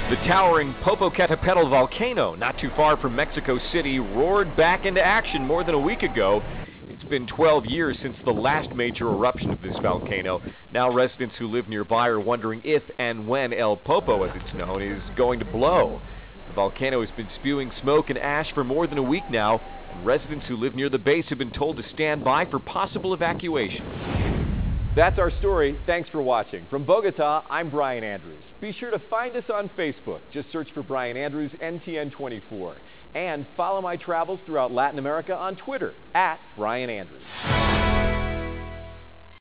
The towering Popocatepetl Volcano, not too far from Mexico City, roared back into action more than a week ago. It's been 12 years since the last major eruption of this volcano. Now residents who live nearby are wondering if and when El Popo, as it's known, is going to blow. The volcano has been spewing smoke and ash for more than a week now, and residents who live near the base have been told to stand by for possible evacuation. That's our story. Thanks for watching. From Bogota, I'm Brian Andrews. Be sure to find us on Facebook. Just search for Brian Andrews NTN24. And follow my travels throughout Latin America on Twitter @Brian Andrews.